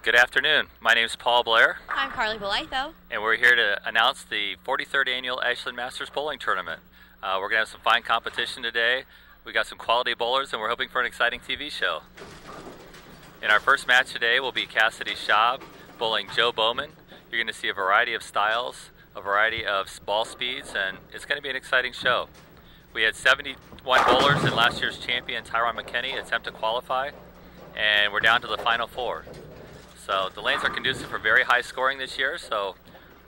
Good afternoon. My name is Paul Blair, I'm Carly Belitho. and we're here to announce the 43rd Annual Ashland Masters Bowling Tournament. We're going to have some fine competition today. We got some quality bowlers, and we're hoping for an exciting TV show. In our first match today will be Cassidy Schaub bowling Joe Bowman. You're going to see a variety of styles, a variety of ball speeds, and it's going to be an exciting show. We had 71 bowlers in last year's champion Tyron McKinney attempt to qualify, and we're down to the final four. So the lanes are conducive for very high scoring this year, so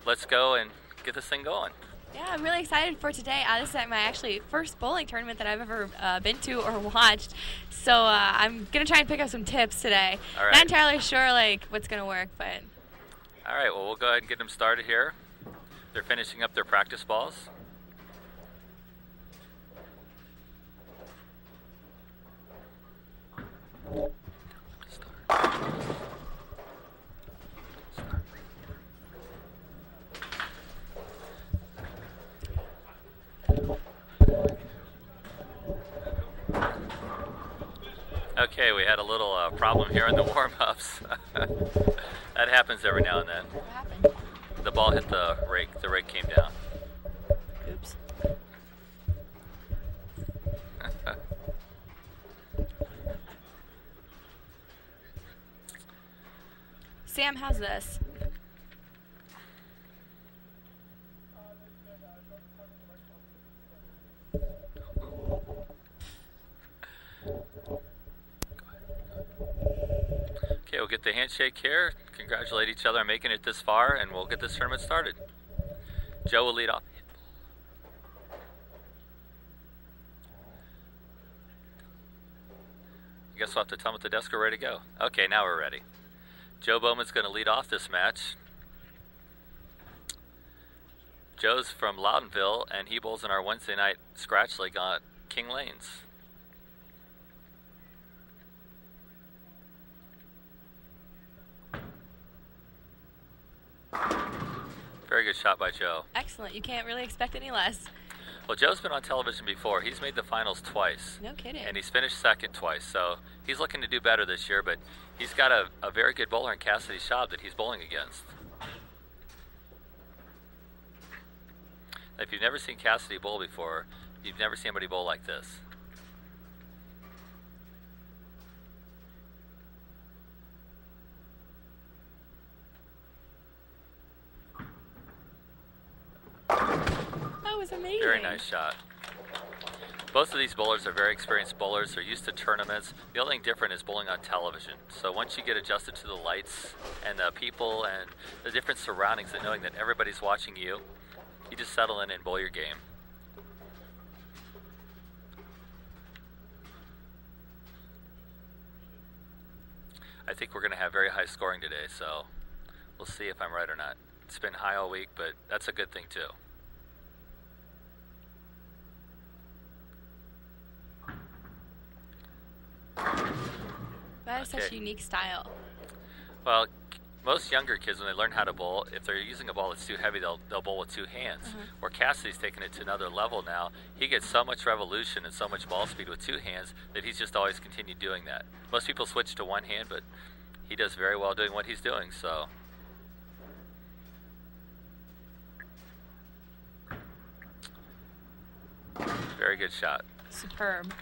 let's go and get this thing going. Yeah, I'm really excited for today. This is my actually first bowling tournament that I've ever been to or watched. So I'm going to try and pick up some tips today. All right. Not entirely sure what's going to work, but... All right, well, we'll go ahead and get them started here. They're finishing up their practice balls. Okay, we had a little problem here in the warm-ups. That happens every now and then. What happened? The ball hit the rake. The rake came down. Oops. Sam, how's this? Okay, we'll get the handshake here, congratulate each other on making it this far, and we'll get this tournament started. Joe will lead off. I guess we'll have to tell them at the desk we're ready to go. Okay, now we're ready. Joe Bowman's going to lead off this match. Joe's from Loudonville, and he bowls in our Wednesday night scratch league on King Lanes. Very good shot by Joe. Excellent. You can't really expect any less. Well, Joe's been on television before. He's made the finals twice. No kidding. And he's finished second twice, so he's looking to do better this year, but he's got a very good bowler in Cassidy Schaub that he's bowling against. If you've never seen Cassidy bowl before, you've never seen anybody bowl like this. That was amazing. Very nice shot. Both of these bowlers are very experienced bowlers. They're used to tournaments. The only thing different is bowling on television. So once you get adjusted to the lights and the people and the different surroundings and knowing that everybody's watching you, you just settle in and bowl your game. I think we're going to have very high scoring today, so we'll see if I'm right or not. It's been high all week, but that's a good thing too. That is such a unique style. Well, most younger kids, when they learn how to bowl, if they're using a ball that's too heavy, they'll bowl with two hands. Where Cassidy's taking it to another level now. He gets so much revolution and so much ball speed with two hands that he's just always continued doing that. Most people switch to one hand, but he does very well doing what he's doing, so. Very good shot. Superb.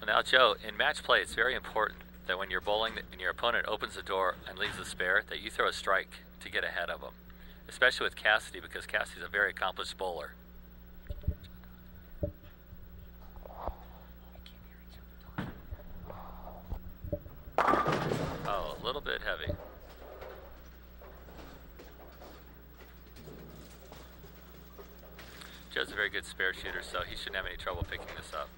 Well, now, Joe, in match play, it's very important that when you're bowling and your opponent opens the door and leaves a spare, that you throw a strike to get ahead of them. Especially with Cassidy, because Cassidy's a very accomplished bowler. Oh, a little bit heavy. Joe's a very good spare shooter, so he shouldn't have any trouble picking this up.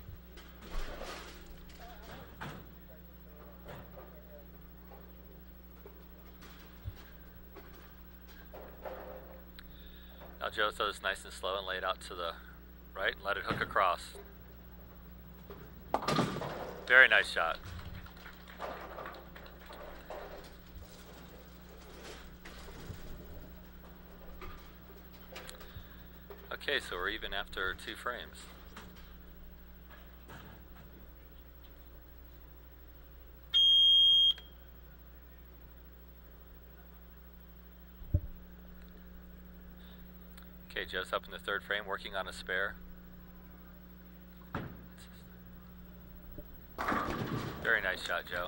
Now Joe throws nice and slow and lay it out to the right and let it hook across. Very nice shot. Okay, so we're even after 2 frames. Joe's up in the third frame, working on a spare. Very nice shot, Joe.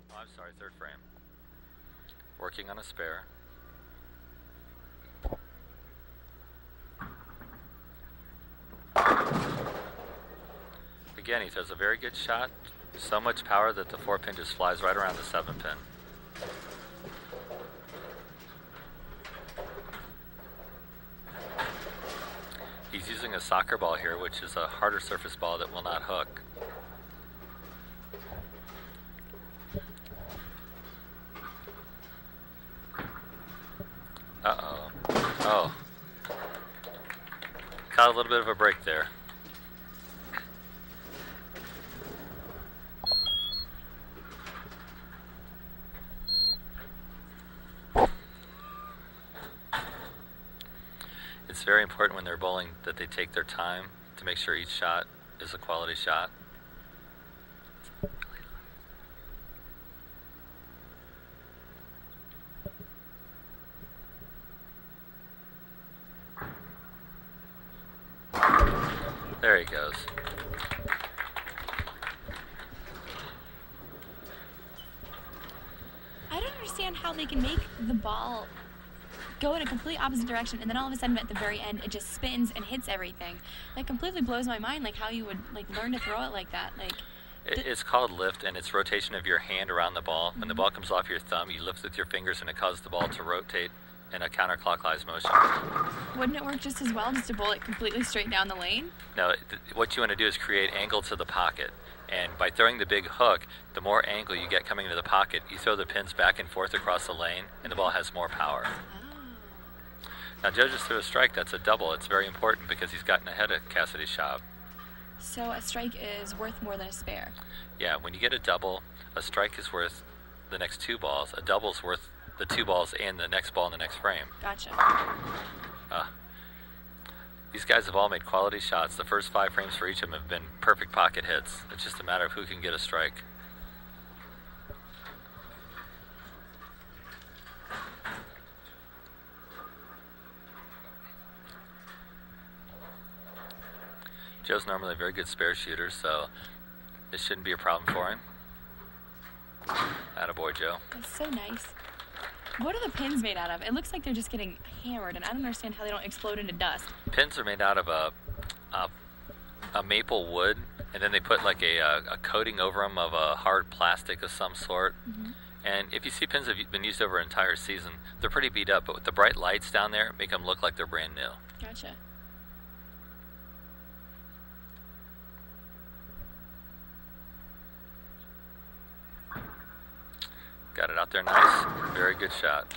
Oh, I'm sorry, third frame. Working on a spare. Again, he throws a very good shot. So much power that the 4-pin just flies right around the 7-pin. He's using a soccer ball here, which is a harder surface ball that will not hook. Uh-oh. Oh. Caught a little bit of a break there. It's very important when they're bowling that they take their time to make sure each shot is a quality shot. There he goes. I don't understand how they can make the ball go in a complete opposite direction, and then all of a sudden at the very end it just spins and hits everything. That completely blows my mind, like how you would like learn to throw it like that. Like it's called lift, and it's rotation of your hand around the ball. When the ball comes off your thumb, you lift with your fingers and it causes the ball to rotate in a counterclockwise motion. Wouldn't it work just as well just to bowl it completely straight down the lane? No, what you want to do is create angle to the pocket. And by throwing the big hook, the more angle you get coming into the pocket, you throw the pins back and forth across the lane, and the ball has more power. Now Joe just threw a strike. That's a double. It's very important because he's gotten ahead of Cassidy's shot. So a strike is worth more than a spare? Yeah, when you get a double, a strike is worth the next 2 balls. A double is worth the 2 balls and the next ball in the next frame. Gotcha. These guys have all made quality shots. The first 5 frames for each of them have been perfect pocket hits. It's just a matter of who can get a strike. Joe's normally a very good spare shooter, so this shouldn't be a problem for him. Attaboy, Joe. That's so nice. What are the pins made out of? It looks like they're just getting hammered, and I don't understand how they don't explode into dust. Pins are made out of a maple wood, and then they put like a coating over them of a hard plastic of some sort. And if you see pins that have been used over an entire season, they're pretty beat up, but with the bright lights down there, make them look like they're brand new. Gotcha. Got it out there nice. Very good shot.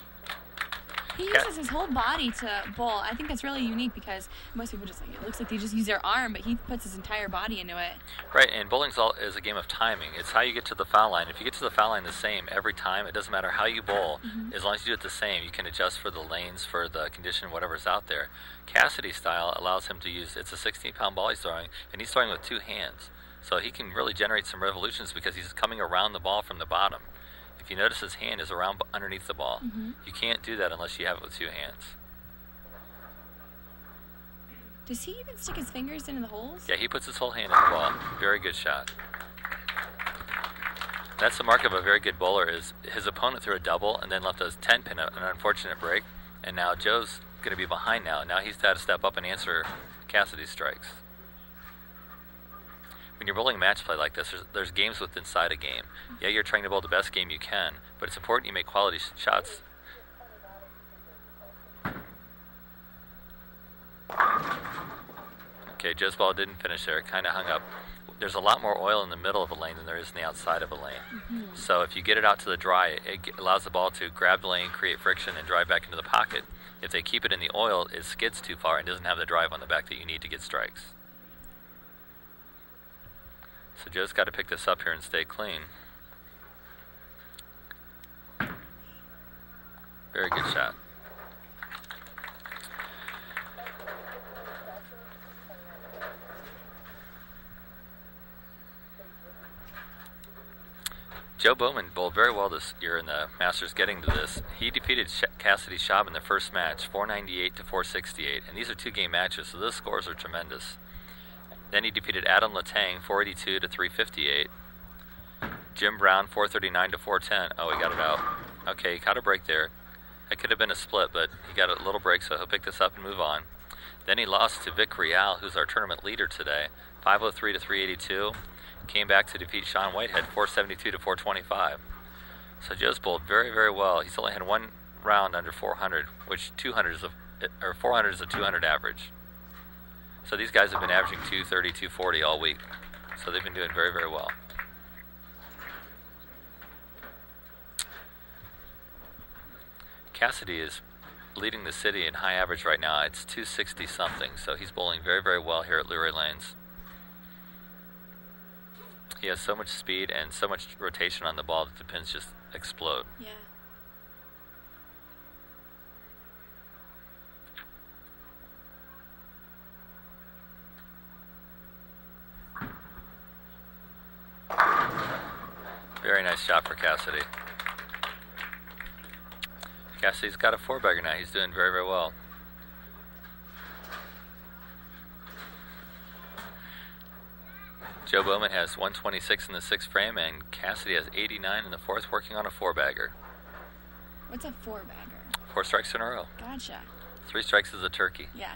He uses his whole body to bowl. I think that's really unique because most people just, like, it looks like they just use their arm, but he puts his entire body into it. Right, and bowling is a game of timing. It's how you get to the foul line. If you get to the foul line the same every time, it doesn't matter how you bowl. As long as you do it the same, you can adjust for the lanes, for the condition, whatever's out there. Cassidy's style allows him to use, it's a 16-pound ball he's throwing, and he's throwing with 2 hands. So he can really generate some revolutions because he's coming around the ball from the bottom. If you notice his hand is around underneath the ball. You can't do that unless you have it with 2 hands. Does he even stick his fingers into the holes? Yeah, he puts his whole hand in the ball. Very good shot. That's the mark of a very good bowler is his opponent threw a double and then left a 10-pin, an unfortunate break. And now Joe's going to be behind now. Now he's got to step up and answer Cassidy's strikes. When you're bowling match play like this, there's games within inside a game. Yeah, you're trying to bowl the best game you can, but it's important you make quality shots. Okay, Joe's ball didn't finish there. It kind of hung up. There's a lot more oil in the middle of a lane than there is in the outside of a lane. So if you get it out to the dry, it allows the ball to grab the lane, create friction, and drive back into the pocket. If they keep it in the oil, it skids too far and doesn't have the drive on the back that you need to get strikes. So Joe's got to pick this up here and stay clean. Very good shot. Joe Bowman bowled very well this year in the Masters getting to this. He defeated Cassidy Schaub in the first match, 498 to 468. And these are 2-game matches, so those scores are tremendous. Then he defeated Adam Latang, 482 to 358. Jim Brown, 439 to 410. Oh, he got it out. Okay, he caught a break there. That could have been a split, but he got a little break, so he'll pick this up and move on. Then he lost to Vic Rial, who's our tournament leader today, 503 to 382. Came back to defeat Sean Whitehead, 472 to 425. So Joe's bowled very, very well. He's only had one round under 400, which 400 is a 200 average. So these guys have been averaging 230, 240 all week. So they've been doing very, very well. Cassidy is leading the city in high average right now. It's 260 something, so he's bowling very, very well here at Luray Lanes. He has so much speed and so much rotation on the ball that the pins just explode. Yeah. Very nice shot for Cassidy. Cassidy's got a 4-bagger now. He's doing very, very well. Joe Bowman has 126 in the 6th frame, and Cassidy has 89 in the 4th, working on a 4-bagger. What's a 4-bagger? 4 strikes in a row. Gotcha. 3 strikes is a turkey. Yeah.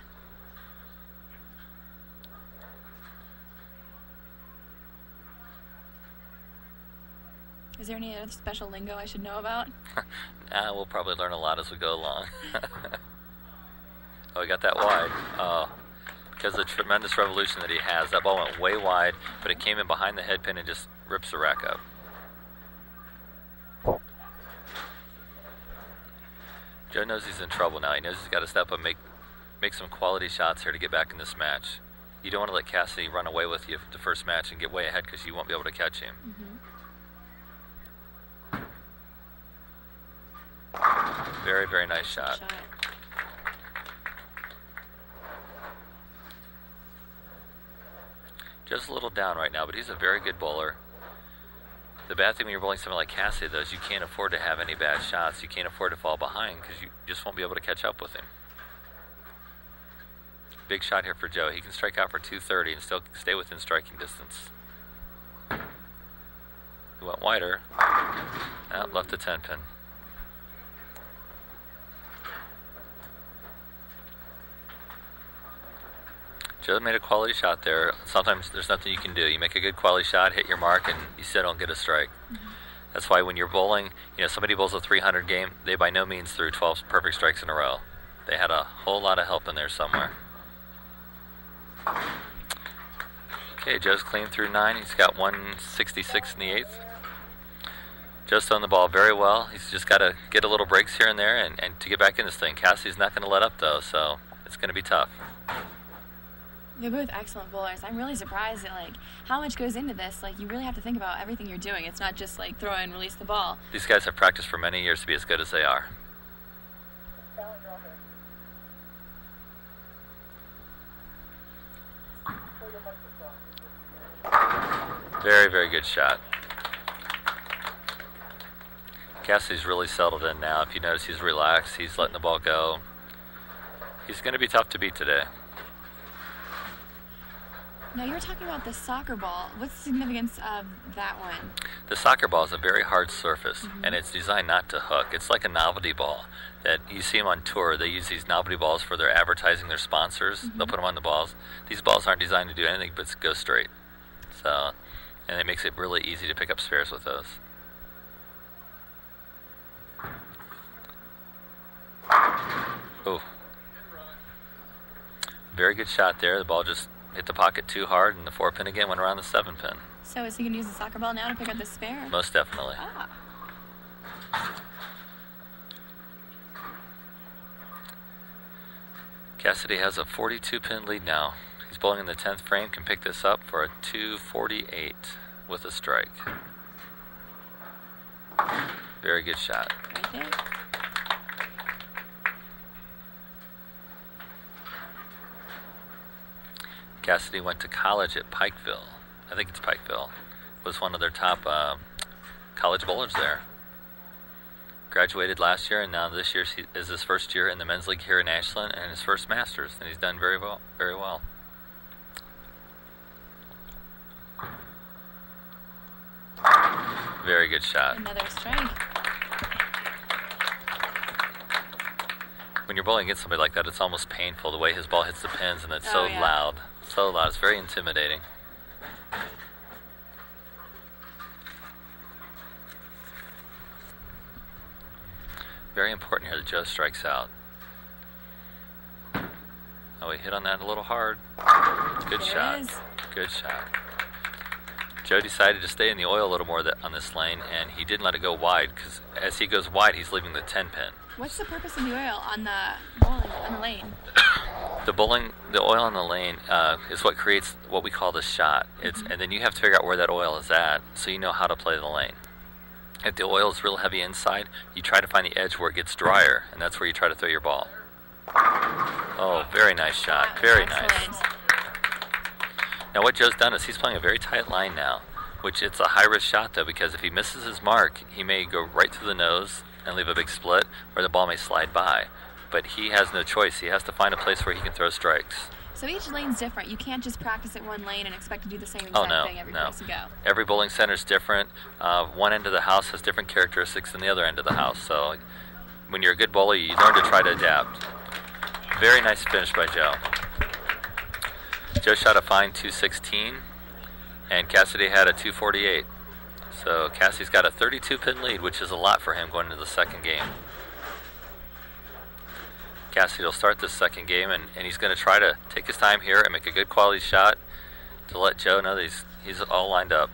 Is there any other special lingo I should know about? We'll probably learn a lot as we go along. Oh, he got that wide. Oh, because of the tremendous revolution that he has. That ball went way wide, but it came in behind the head pin and just rips the rack up. Joe knows he's in trouble now. He knows he's got to step up and make some quality shots here to get back in this match. You don't want to let Cassidy run away with you the first match and get way ahead because you won't be able to catch him. Mm-hmm. Very, very nice shot. Just a little down right now, but he's a very good bowler. The bad thing when you're bowling someone like Cassidy, though, is you can't afford to have any bad shots. You can't afford to fall behind because you just won't be able to catch up with him. Big shot here for Joe. He can strike out for 230 and still stay within striking distance. He went wider. Oh, left the 10 pin. Joe made a quality shot there. Sometimes there's nothing you can do. You make a good quality shot, hit your mark, and you still don't get a strike. Mm-hmm. That's why when you're bowling, somebody bowls a 300 game, they by no means threw 12 perfect strikes in a row. They had a whole lot of help in there somewhere. Okay, Joe's clean through 9. He's got 166 in the 8th. Joe's throwing the ball very well. He's just got to get a little breaks here and there and to get back in this thing. Cassidy's not going to let up, though, so it's going to be tough. They're both excellent bowlers. I'm really surprised at how much goes into this. You really have to think about everything you're doing. It's not just throw and release the ball. These guys have practiced for many years to be as good as they are. Very, very good shot. Cassidy's really settled in now. If you notice, he's relaxed. He's letting the ball go. He's going to be tough to beat today. Now, you were talking about the soccer ball. What's the significance of that one? The soccer ball is a very hard surface, and it's designed not to hook. It's like a novelty ball that you see them on tour. They use these novelty balls for their advertising, their sponsors. They'll put them on the balls. These balls aren't designed to do anything but go straight. So, and it makes it really easy to pick up spares with those. Oh. Very good shot there. The ball just hit the pocket too hard, and the 4 pin again went around the 7 pin. So is he going to use the soccer ball now to pick up the spare? Most definitely. Ah. Cassidy has a 42 pin lead now. He's bowling in the 10th frame, can pick this up for a 248 with a strike. Very good shot. Right there. Cassidy went to college at Pikeville. I think it's Pikeville. Was one of their top college bowlers there. Graduated last year, and now this year is his first year in the men's league here in Ashland, and his first Masters, and he's done very well. Very well. Very good shot. Another strike. When you're bowling against somebody like that, it's almost painful the way his ball hits the pins, and it's so yeah. loud. So loud. It's very intimidating. Very important here that Joe strikes out. Oh, he hit on that a little hard. Good shot. Good shot. Joe decided to stay in the oil a little more on this lane, and he didn't let it go wide, because as he goes wide, he's leaving the 10 pin. What's the purpose of the oil on the bowling on the lane? The oil on the lane is what creates what we call the shot. And then you have to figure out where that oil is at, so you know how to play the lane. If the oil is real heavy inside, you try to find the edge where it gets drier, and that's where you try to throw your ball. Oh, very nice shot. Very nice. Now what Joe's done is he's playing a very tight line now, which it's a high-risk shot, though, because if he misses his mark, he may go right through the nose and leave a big split, or the ball may slide by. But he has no choice. He has to find a place where he can throw strikes. So each lane's different. You can't just practice at one lane and expect to do the same exact thing every place you go. Every bowling center is different. One end of the house has different characteristics than the other end of the house. So when you're a good bowler, you learn to try to adapt. Very nice finish by Joe. Joe shot a fine 216, and Cassidy had a 248. So Cassidy's got a 32-pin lead, which is a lot for him going into the second game. Cassidy will start this second game, and he's going to try to take his time here and make a good quality shot to let Joe know that he's all lined up.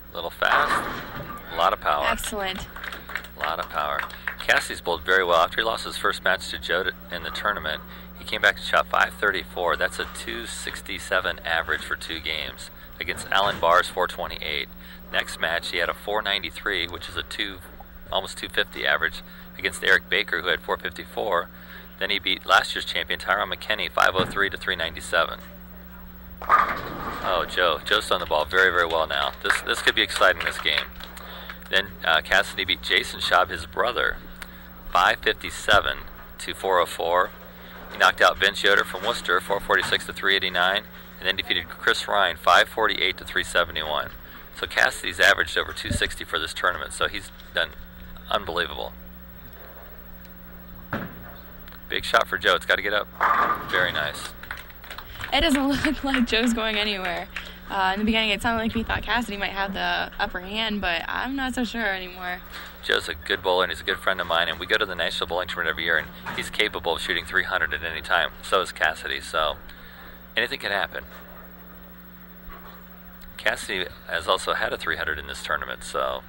A little fast, a lot of power. Excellent. A lot of power. Cassidy's bowled very well. After he lost his first match to Joe in the tournament, he came back and shot 534. That's a 267 average for 2 games against Alan Barr's 428. Next match, he had a 493, which is a almost 250 average against Eric Baker, who had 454. Then he beat last year's champion, Tyrone McKinney, 503 to 397. Oh, Joe's done the ball very, very well now. This could be exciting, this game. Then Cassidy beat Jason Schaub, his brother, 557 to 404. He knocked out Vince Yoder from Worcester, 446 to 389, and then defeated Chris Ryan, 548 to 371. So Cassidy's averaged over 260 for this tournament, so he's done unbelievable. Big shot for Joe. It's got to get up. Very nice. It doesn't look like Joe's going anywhere. In the beginning, it sounded like we thought Cassidy might have the upper hand, but I'm not so sure anymore. Joe's a good bowler, and he's a good friend of mine, and we go to the National Bowling Tournament every year, and he's capable of shooting 300 at any time. So is Cassidy, so anything can happen. Cassidy has also had a 300 in this tournament, so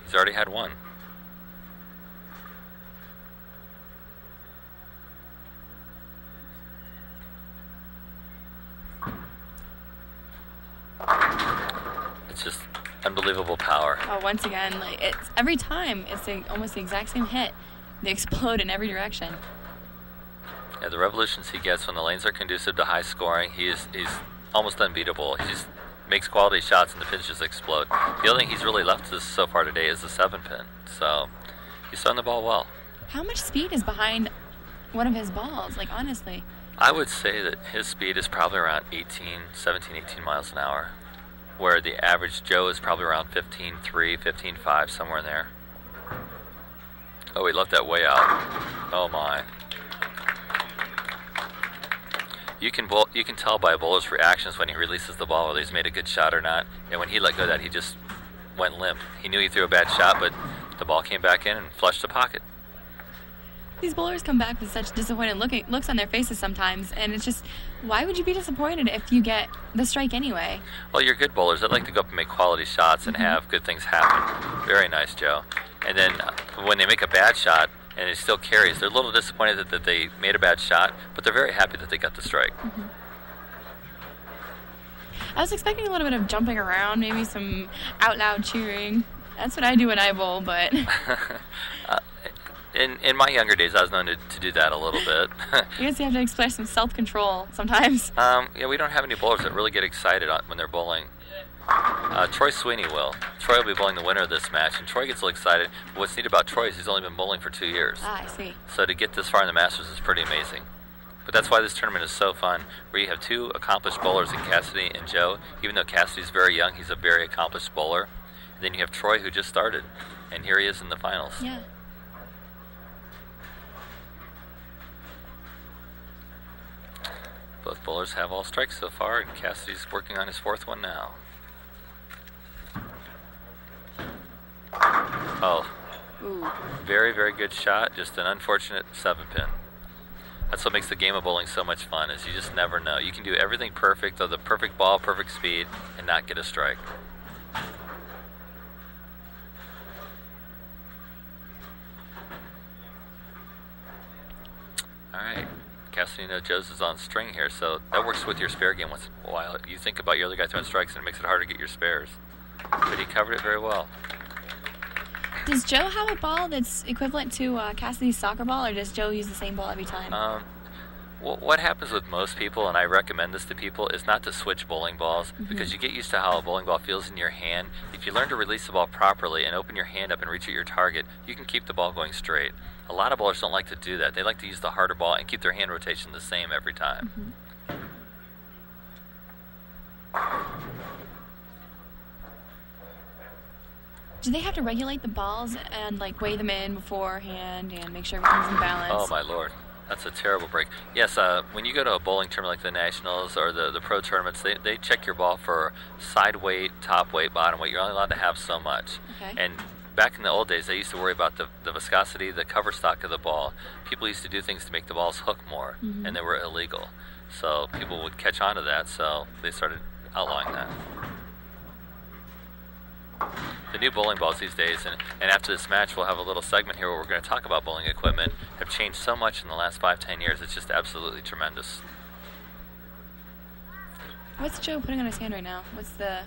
he's already had one. It's just unbelievable power. Oh, once again, it's every time it's almost the exact same hit. They explode in every direction. Yeah, the revolutions he gets when the lanes are conducive to high scoring, he's almost unbeatable. He just makes quality shots and the pins just explode. The only thing he's really left us so far today is the 7-pin. So he's throwing the ball well. How much speed is behind one of his balls? Like, honestly. I would say that his speed is probably around 17, 18 miles an hour, where the average Joe is probably around 15.3, 15.5, somewhere in there. Oh, he left that way out. Oh my. You can tell by a bowler's reactions when he releases the ball whether he's made a good shot or not. And when he let go of that, he just went limp. He knew he threw a bad shot, but the ball came back in and flushed the pocket. These bowlers come back with such disappointed looks on their faces sometimes, and it's just, why would you be disappointed if you get the strike anyway? Well, you're good bowlers. I'd like to go up and make quality shots and have good things happen. Very nice, Joe. And then when they make a bad shot, and it still carries. They're a little disappointed that they made a bad shot, but they're very happy that they got the strike. I was expecting a little bit of jumping around, maybe some out loud cheering. That's what I do when I bowl, but in my younger days, I was known to do that a little bit. I guess you have to express some self-control sometimes. Yeah, we don't have any bowlers that really get excited when they're bowling. Troy Sweeney will. Troy will be bowling the winner of this match, and Troy gets a little excited. But what's neat about Troy is he's only been bowling for 2 years. Ah, I see. So to get this far in the Masters is pretty amazing. But that's why this tournament is so fun, where you have two accomplished bowlers in Cassidy and Joe. Even though Cassidy's very young, he's a very accomplished bowler. And then you have Troy, who just started, and here he is in the finals. Yeah. Both bowlers have all strikes so far, and Cassidy's working on his fourth one now. Oh, Ooh. very, very good shot, just an unfortunate 7-pin. That's what makes the game of bowling so much fun, is you just never know. You can do everything perfect, throw the perfect ball, perfect speed, and not get a strike. Alright, Cassidy knows Joe's is on string here, so that works with your spare game once in a while. You think about your other guy throwing strikes, and it makes it harder to get your spares. But he covered it very well. Does Joe have a ball that's equivalent to Cassidy's soccer ball, or does Joe use the same ball every time? What happens with most people, and I recommend this to people, is not to switch bowling balls, because you get used to how a bowling ball feels in your hand. If you learn to release the ball properly and open your hand up and reach at your target, you can keep the ball going straight. A lot of bowlers don't like to do that. They like to use the harder ball and keep their hand rotation the same every time. Do they have to regulate the balls and like weigh them in beforehand and make sure everything's in balance? Oh my lord, that's a terrible break. Yes, when you go to a bowling tournament like the Nationals or the pro tournaments, they check your ball for side weight, top weight, bottom weight. You're only allowed to have so much. Okay. And back in the old days, they used to worry about the viscosity, the cover stock of the ball. People used to do things to make the balls hook more, and they were illegal. So people would catch on to that, so they started outlawing that. The new bowling balls these days, and after this match we'll have a little segment here where we're going to talk about bowling equipment, have changed so much in the last 5-10 years. It's just absolutely tremendous. What's Joe putting on his hand right now? What's the...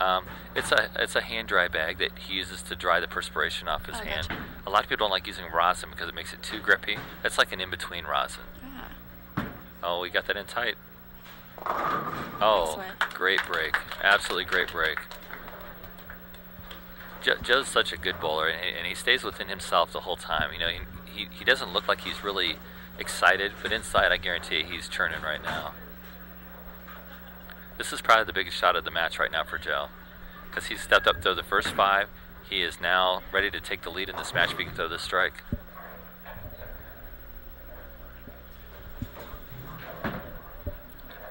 It's a hand dry bag that he uses to dry the perspiration off his hand. Gotcha. A lot of people don't like using rosin because it makes it too grippy. That's like an in-between rosin. Oh, we got that in tight. Oh, Excellent. great break. Absolutely great break. Joe's such a good bowler, and he stays within himself the whole time. You know, he doesn't look like he's really excited, but inside I guarantee he's churning right now. This is probably the biggest shot of the match right now for Joe, because he's stepped up through the first 5. He is now ready to take the lead in this match if he can throw this strike.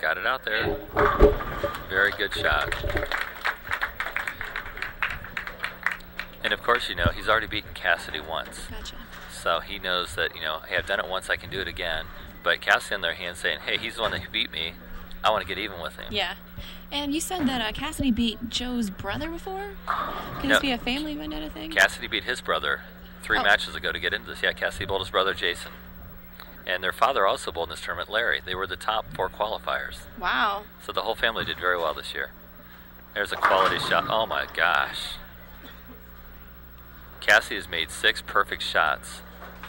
Got it out there. Very good shot. And of course, you know, he's already beaten Cassidy once. Gotcha. So he knows that, you know, hey, I've done it once, I can do it again. But Cassidy on their hand saying, hey, he's the one that beat me. I want to get even with him. Yeah. And you said that Cassidy beat Joe's brother before? Could this be a family vendetta thing? Cassidy beat his brother 3 matches ago to get into this. Yeah, Cassidy bowled his brother, Jason. And their father also bowled in this tournament, Larry. They were the top 4 qualifiers. Wow. So the whole family did very well this year. There's a quality shot. Oh my gosh. Cassidy has made 6 perfect shots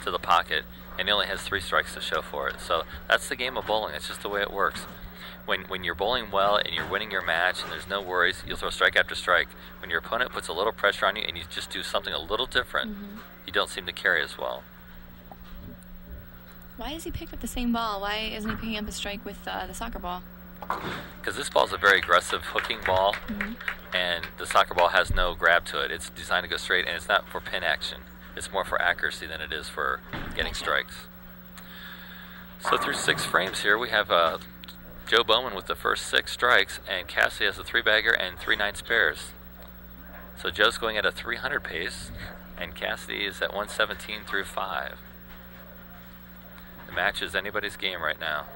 to the pocket, and he only has 3 strikes to show for it. So that's the game of bowling. It's just the way it works. When you're bowling well and you're winning your match and there's no worries, you'll throw strike after strike. When your opponent puts a little pressure on you and you just do something a little different, you don't seem to carry as well. Why has he picked up the same ball? Why isn't he picking up a strike with the soccer ball? Because this ball is a very aggressive hooking ball, and the soccer ball has no grab to it. It's designed to go straight, and it's not for pin action. It's more for accuracy than it is for getting strikes. So through 6 frames here, we have Joe Bowman with the first 6 strikes, and Cassidy has a 3-bagger and 3 9 spares. So Joe's going at a 300 pace, and Cassidy is at 117 through 5. The match is anybody's game right now.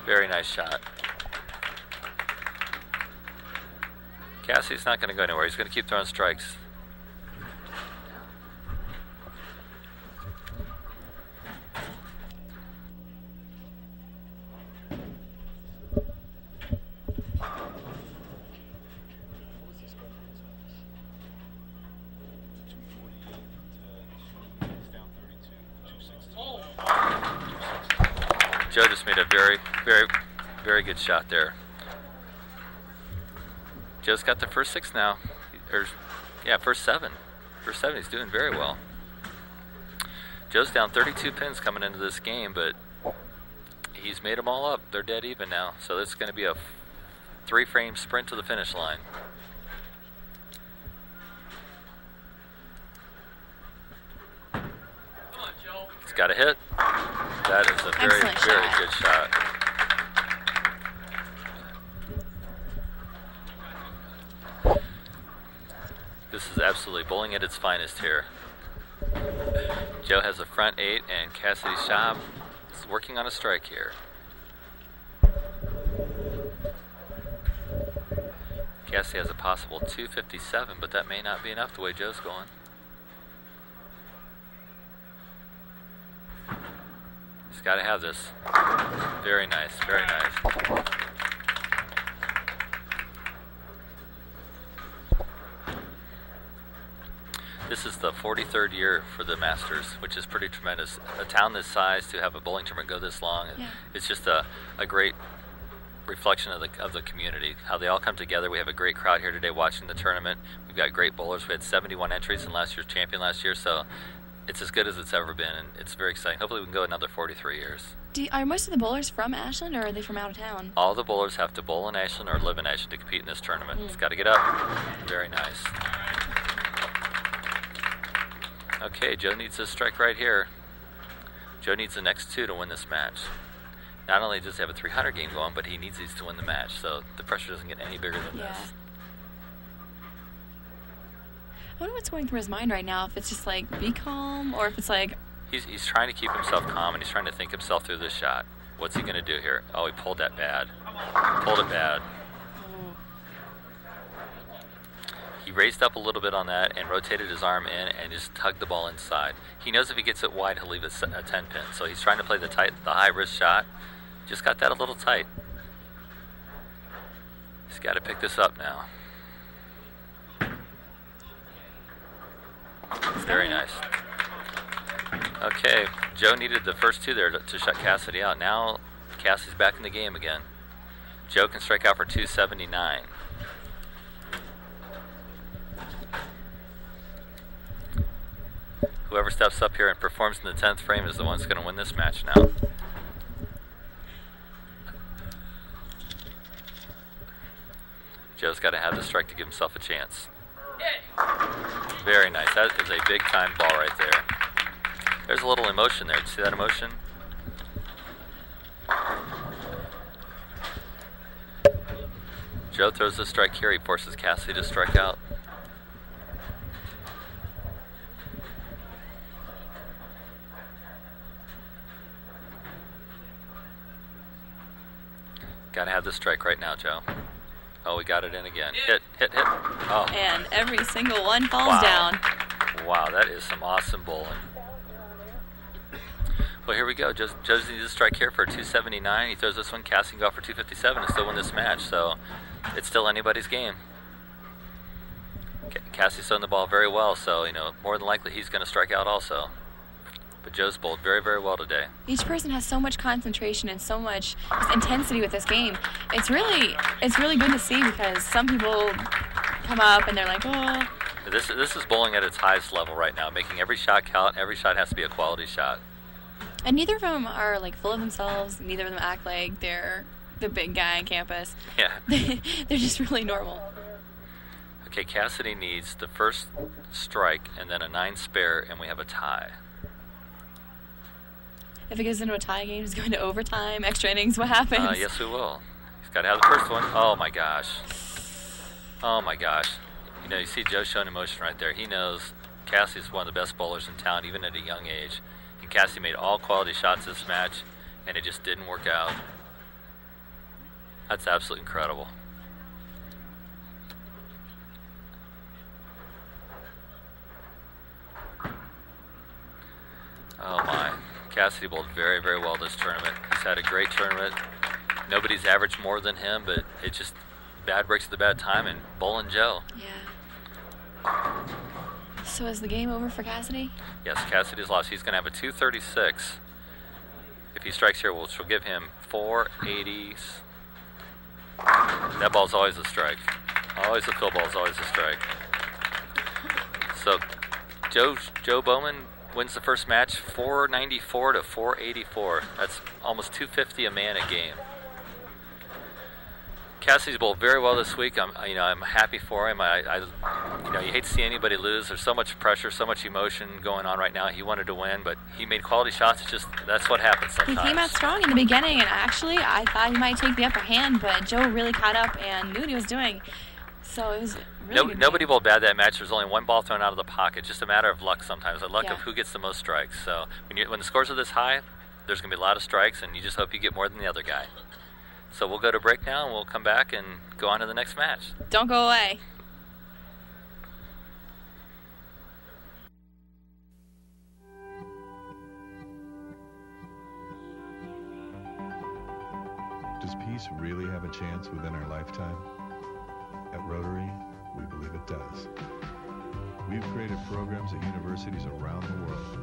Very nice shot. Cassie's not going to go anywhere. He's going to keep throwing strikes. Joe just made a very good shot there. Joe's got the first 6 now. Or, yeah, first 7. First 7, he's doing very well. Joe's down 32 pins coming into this game, but he's made them all up. They're dead even now. So it's going to be a 3-frame sprint to the finish line. He's got a hit. That is a very good shot. This is absolutely bowling at its finest here. Joe has a front 8, and Cassidy Schaub is working on a strike here. Cassidy has a possible 257, but that may not be enough the way Joe's going. He's got to have this. Very nice, very nice. This is the 43rd year for the Masters, which is pretty tremendous. A town this size to have a bowling tournament go this long, it's just a great reflection of the community. How they all come together. We have a great crowd here today watching the tournament. We've got great bowlers. We had 71 entries in last year's champion last year, so it's as good as it's ever been, and it's very exciting. Hopefully we can go another 43 years. Are most of the bowlers from Ashland, or are they from out of town? All the bowlers have to bowl in Ashland or live in Ashland to compete in this tournament. It's got to get up. Very nice. Okay, Joe needs this strike right here. Joe needs the next 2 to win this match. Not only does he have a 300 game going, but he needs these to win the match, so the pressure doesn't get any bigger than this. I wonder what's going through his mind right now, if it's just like, be calm, or if it's like... He's trying to keep himself calm, and he's trying to think himself through this shot. What's he going to do here? Oh, he pulled that bad. Pulled it bad. He raised up a little bit on that and rotated his arm in and just tugged the ball inside. He knows if he gets it wide, he'll leave a 10 pin. So he's trying to play the high risk shot. Just got that a little tight. He's got to pick this up now. Very nice. Okay, Joe needed the first 2 there to shut Cassidy out. Now Cassidy's back in the game again. Joe can strike out for 279. Whoever steps up here and performs in the 10th frame is the one that's going to win this match now. Joe's got to have the strike to give himself a chance. Very nice. That is a big time ball right there. There's a little emotion there. Did you see that emotion? Joe throws the strike here. He forces Cassidy to strike out. Got to have the strike right now, Joe. Oh, we got it in again. Hit. Oh. And every single one falls down. Wow, that is some awesome bowling. Well, here we go. Joe needs a strike here for 279. He throws this one. Cassie can go for 257 and still win this match. So it's still anybody's game. Cassie's throwing the ball very well, so more than likely he's going to strike out also. But Joe's bowled very, very well today. Each person has so much concentration and so much intensity with this game. It's really good to see, because some people come up and they're like, oh. This is bowling at its highest level right now, making every shot count. Every shot has to be a quality shot. And neither of them are full of themselves. Neither of them act like they're the big guy on campus. Yeah. They're just really normal. Okay, Cassidy needs the first strike and then a 9 spare, and we have a tie. If it goes into a tie game, it's going to overtime, extra innings, what happens? Yes, we will. He's got to have the first one. Oh, my gosh. Oh, my gosh. You see Joe showing emotion right there. He knows Cassie's one of the best bowlers in town, even at a young age. And Cassie made all quality shots this match, and it just didn't work out. That's absolutely incredible. Cassidy bowled very, very well this tournament. He's had a great tournament. Nobody's averaged more than him, but it's just bad breaks at the bad time, and bowling Joe. Yeah. So is the game over for Cassidy? Yes, Cassidy's lost. He's going to have a 236. If he strikes here, which will give him 480s. That ball's always a strike. Always a fill ball is always a strike. So Joe Bowman wins the first match 494 to 484. That's almost 250 a man a game. Cassidy's bowled very well this week. I'm happy for him. You hate to see anybody lose. There's so much pressure, so much emotion going on right now. He wanted to win, but he made quality shots. It's just that's what happens sometimes. He came out strong in the beginning, and actually, I thought he might take the upper hand, but Joe really caught up and knew what he was doing. So it was really good nobody bowled bad that match. There's only one ball thrown out of the pocket. Just a matter of luck sometimes. The luck of who gets the most strikes. So when the scores are this high, there's going to be a lot of strikes, and you just hope you get more than the other guy. So we'll go to break now, and we'll come back and go on to the next match. Don't go away. Does peace really have a chance within our lifetime? At Rotary, we believe it does. We've created programs at universities around the world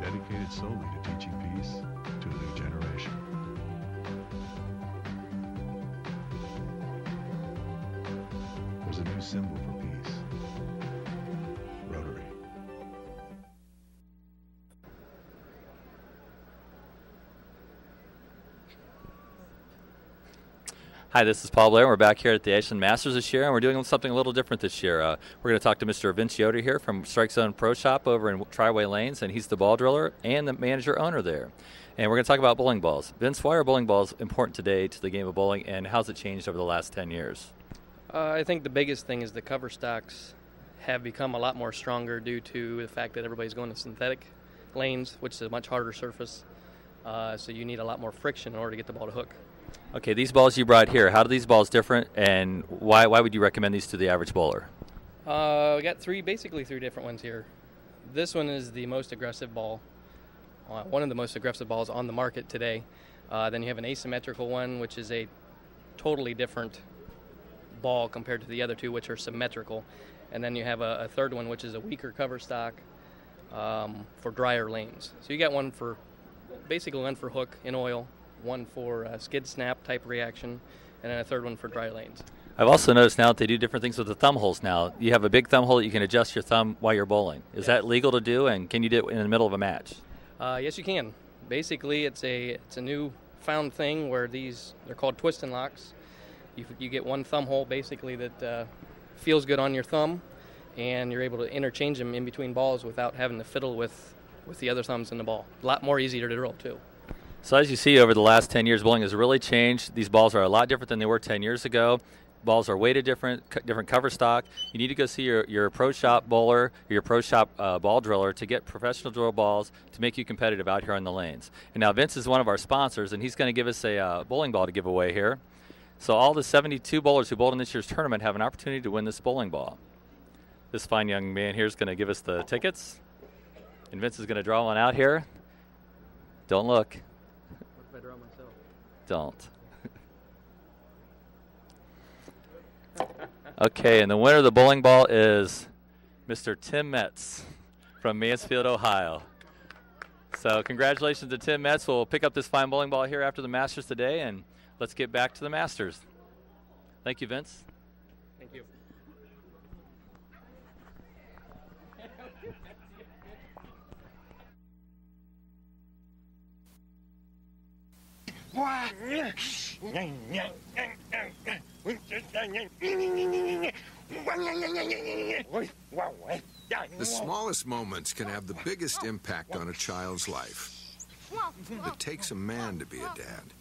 dedicated solely to teaching peace to a new generation. There's a new symbol for peace. Rotary. Hi, this is Paul Blair. We're back here at the Ashland Masters this year, and we're doing something a little different this year. We're going to talk to Mr. Vince Yoder here from Strike Zone Pro Shop over in Triway Lanes, and he's the ball driller and the manager-owner there. And we're going to talk about bowling balls. Vince, why are bowling balls important today to the game of bowling, and how's it changed over the last 10 years? I think the biggest thing is the cover stocks have become a lot more stronger due to the fact that everybody's going to synthetic lanes, which is a much harder surface. So you need a lot more friction in order to get the ball to hook. Okay, these balls you brought here, how do these balls different, and why would you recommend these to the average bowler? We got basically three different ones here. This one is the most aggressive ball, one of the most aggressive balls on the market today. Then you have an asymmetrical one, which is a totally different ball compared to the other two, which are symmetrical. And then you have a third one, which is a weaker cover stock for drier lanes. So you got basically one for hook in oil, one for skid snap type reaction, and then a third one for dry lanes. I've also noticed now that they do different things with the thumb holes now. You have a big thumb hole that you can adjust your thumb while you're bowling. Is that legal to do, and can you do it in the middle of a match? Yes, you can. Basically, it's a new found thing where they're called twist and locks. You get one thumb hole basically that feels good on your thumb, and you're able to interchange them in between balls without having to fiddle with the other thumbs in the ball. A lot more easier to drill too. So as you see, over the last 10 years, bowling has really changed. These balls are a lot different than they were 10 years ago. Balls are weighted different cover stock. You need to go see your pro shop bowler or your pro shop ball driller to get professional drill balls to make you competitive out here on the lanes. And now Vince is one of our sponsors, and he's going to give us a bowling ball to give away here. So all the 72 bowlers who bowled in this year's tournament have an opportunity to win this bowling ball. This fine young man here is going to give us the tickets, and Vince is going to draw one out here. Don't look. What if I draw myself? Don't. Okay, and the winner of the bowling ball is Mr. Tim Metz from Mansfield, Ohio. So congratulations to Tim Metz. We'll pick up this fine bowling ball here after the Masters today, and let's get back to the Masters. Thank you, Vince. Thank you. The smallest moments can have the biggest impact on a child's life. It takes a man to be a dad.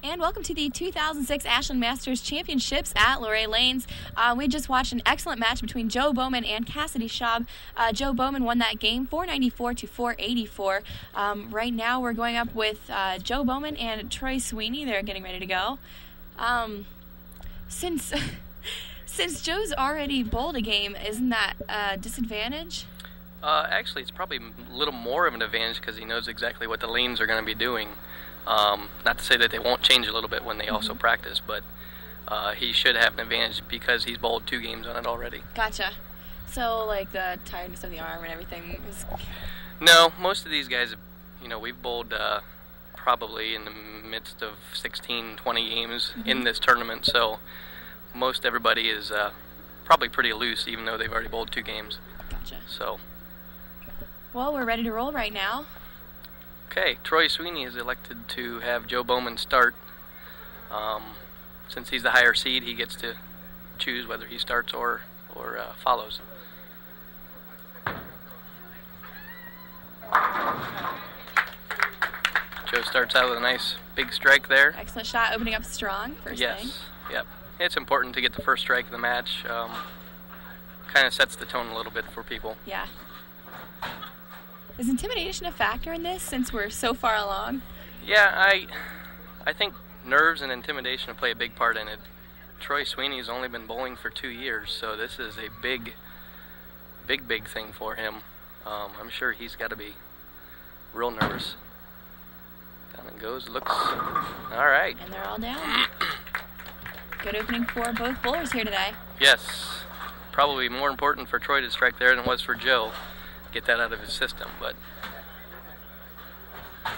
And welcome to the 2006 Ashland Masters Championships at Luray Lanes. We just watched an excellent match between Joe Bowman and Cassidy Schaub. Joe Bowman won that game 494 to 484. Right now we're going up with Joe Bowman and Troy Sweeney. They're getting ready to go. Since Joe's already bowled a game, isn't that a disadvantage? Actually, it's probably a little more of an advantage because he knows exactly what the lanes are going to be doing. Not to say that they won't change a little bit when they also practice, but he should have an advantage because he's bowled 2 games on it already. Gotcha. So, like, the tiredness of the arm and everything is... No, most of these guys, you know, we've bowled probably in the midst of 16, 20 games in this tournament, so most everybody is probably pretty loose, even though they've already bowled 2 games. Gotcha. So... Well, we're ready to roll right now. Okay, Troy Sweeney is elected to have Joe Bowman start. Since he's the higher seed, he gets to choose whether he starts or follows. Joe starts out with a nice big strike there. Excellent shot, opening up strong, first thing. Yes, yep. It's important to get the first strike of the match. Kind of sets the tone a little bit for people. Yeah. Is intimidation a factor in this since we're so far along? Yeah, I think nerves and intimidation play a big part in it. Troy Sweeney's only been bowling for 2 years, so this is a big thing for him. I'm sure he's got to be real nervous. Down it goes, looks all right. And they're all down. Good opening for both bowlers here today. Yes, probably more important for Troy to strike there than it was for Joe. Get that out of his system, but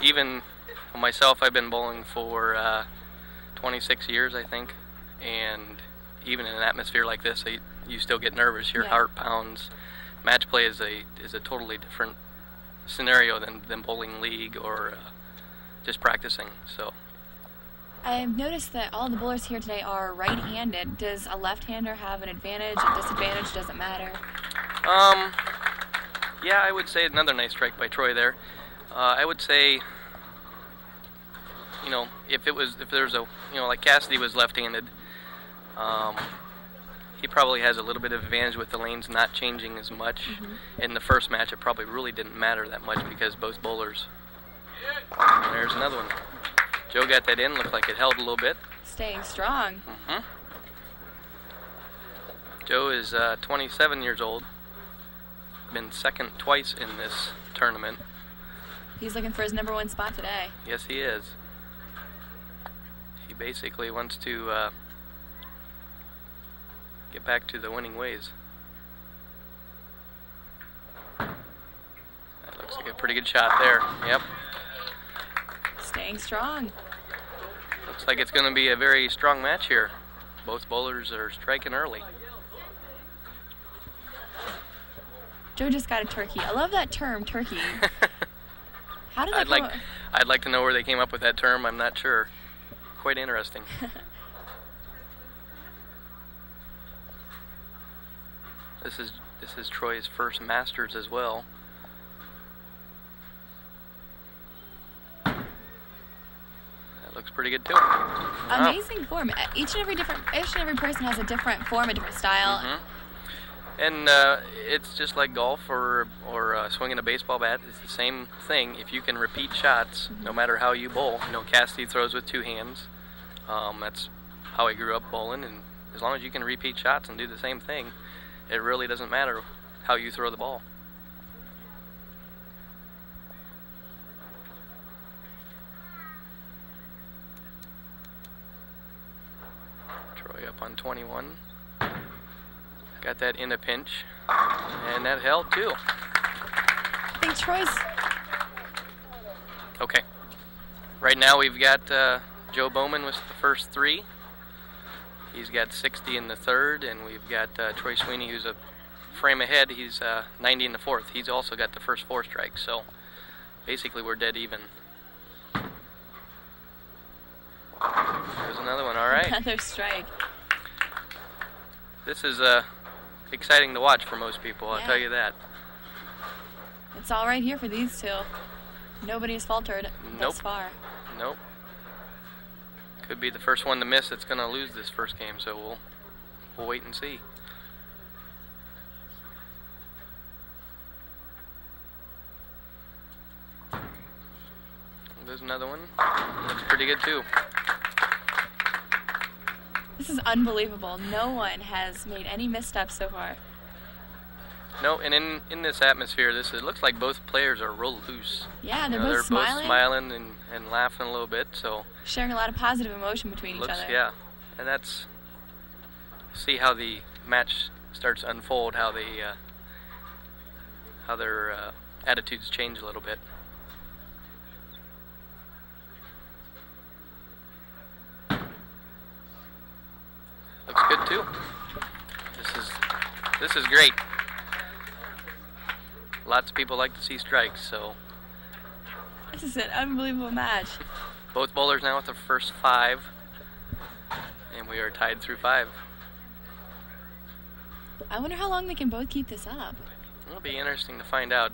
even myself, I've been bowling for 26 years, I think, and even in an atmosphere like this, you still get nervous. Your heart pounds. Match play is a totally different scenario than bowling league or just practicing. So I've noticed that all the bowlers here today are right-handed. Does a left-hander have an advantage, a disadvantage? Doesn't matter. Yeah, I would say another nice strike by Troy there. I would say, you know, if there's a, you know, like Cassidy was left-handed, he probably has a little bit of advantage with the lanes not changing as much. In the first match, it probably really didn't matter that much because both bowlers. There's another one. Joe got that in. Looked like it held a little bit. Staying strong. Joe is 27 years old. Been second twice in this tournament. He's looking for his #1 spot today. Yes, he is. He basically wants to get back to the winning ways. That looks like a pretty good shot there. Yep. Staying strong. Looks like it's going to be a very strong match here. Both bowlers are striking early. Joe just got a turkey. I love that term, turkey. How did that I'd like to know where they came up with that term. I'm not sure. Quite interesting. This is Troy's first Masters as well. That looks pretty good too. Amazing form. Each and every person has a different form, a different style. And it's just like golf or swinging a baseball bat. It's the same thing. If you can repeat shots, no matter how you bowl. You know, Cassidy throws with 2 hands. That's how I grew up bowling. And as long as you can repeat shots and do the same thing, it really doesn't matter how you throw the ball. Troy up on 21. Got that in a pinch, and that held too. I think Troy's... Okay. Right now we've got Joe Bowman with the first 3. He's got 60 in the 3rd, and we've got Troy Sweeney, who's a frame ahead. He's 90 in the 4th. He's also got the first 4 strikes, so basically we're dead even. There's another one, all right. Another strike. This is exciting to watch for most people, I'll tell you that. It's all right here for these two. Nobody has faltered thus far. Nope. Could be the first one to miss that's going to lose this first game, so we'll wait and see. There's another one. Looks pretty good too. This is unbelievable. No one has made any missteps so far. No, and in this atmosphere, it looks like both players are real loose. Yeah, they're You know, both smiling. Both smiling and laughing a little bit, so. Sharing a lot of positive emotion between each other. Yeah, and that's, see how the match starts to unfold, how their attitudes change a little bit. Looks good too. This is great. Lots of people like to see strikes, so. This is an unbelievable match. Both bowlers now with the first 5, and we are tied through 5. I wonder how long they can both keep this up. It'll be interesting to find out.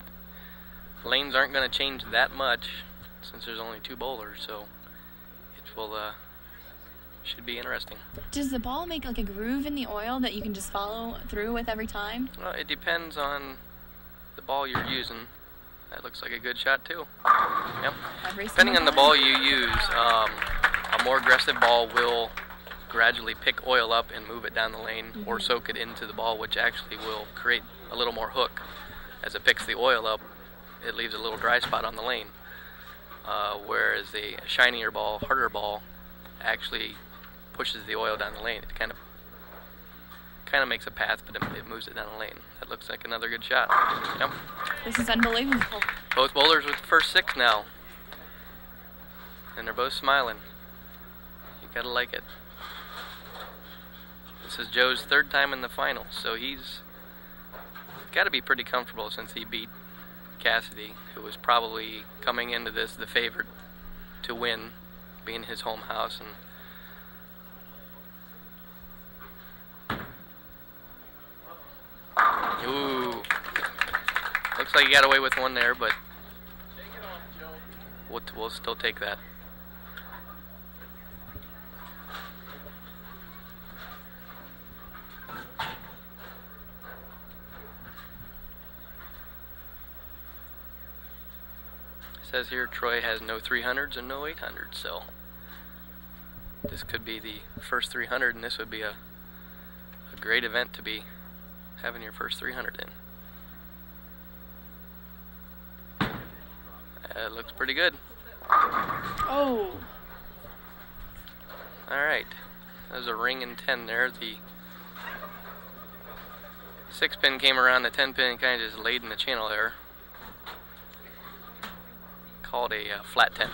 Lanes aren't going to change that much since there's only 2 bowlers, so it will should be interesting. Does the ball make like a groove in the oil that you can just follow through with every time? Well, it depends on the ball you're using. That looks like a good shot too. Yep. Depending on the ball you use, a more aggressive ball will gradually pick oil up and move it down the lane, or soak it into the ball, which actually will create a little more hook. As it picks the oil up, it leaves a little dry spot on the lane. Whereas a shinier ball, harder ball, actually pushes the oil down the lane. It kind of makes a path, but it moves it down the lane. That looks like another good shot. Yep. This is unbelievable. Both bowlers with the first 6 now, and they're both smiling. You gotta like it. This is Joe's 3rd time in the final, so he's got to be pretty comfortable since he beat Cassidy, who was probably coming into this the favorite to win, being his home house. And ooh, looks like he got away with one there, but we'll still take that. It says here Troy has no 300s and no 800s, so this could be the first 300, and this would be a great event to be having your first 300 in. It looks pretty good. Oh. Alright. There's a ring and 10 there. The 6-pin came around, the 10-pin kind of just laid in the channel there. Called a flat 10.